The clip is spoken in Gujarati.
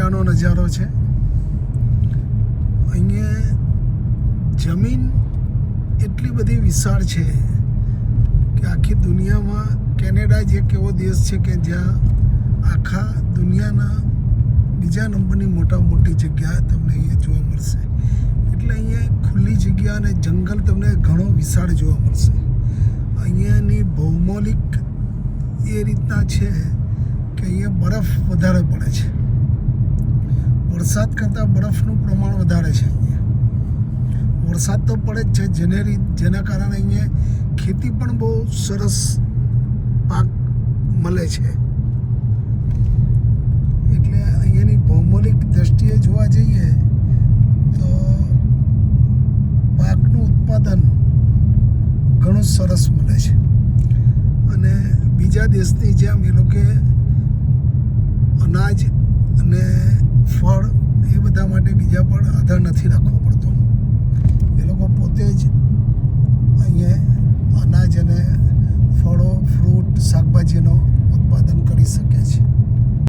ગામડાનો નજારો છે. અહીંયા જમીન એટલી બધી વિશાળ છે કે આખી દુનિયામાં કેનેડા જ એક એવો દેશ છે કે જ્યાં આખા દુનિયાના બીજા નંબરની મોટી જગ્યા તમને અહીંયા જોવા મળશે. એટલે અહીંયા ખુલ્લી જગ્યા અને જંગલ તમને ઘણો વિશાળ જોવા મળશે. અહીંયાની ભૌગોલિક એ રીતના છે કે અહીંયા બરફ વધારે પડે છે. વરસાદ કરતાં બરફનું પ્રમાણ વધારે છે. અહીંયા વરસાદ તો પડે જ છે, જેના કારણે અહીંયા ખેતી પણ બહુ સરસ પાક મળે છે. એટલે અહીંયાની ભૌગોલિક દ્રષ્ટિએ જોવા જઈએ તો પાકનું ઉત્પાદન ઘણું સરસ મળે છે. અને બીજા દેશની જેમ એ લોકો અનાજ અને ફળ એ બધા માટે બીજા પર આધાર નથી રાખવો પડતો. એ લોકો પોતે જ અહીંયા અનાજ અને ફળો, ફ્રૂટ, શાકભાજીનો ઉત્પાદન કરી શકે છે.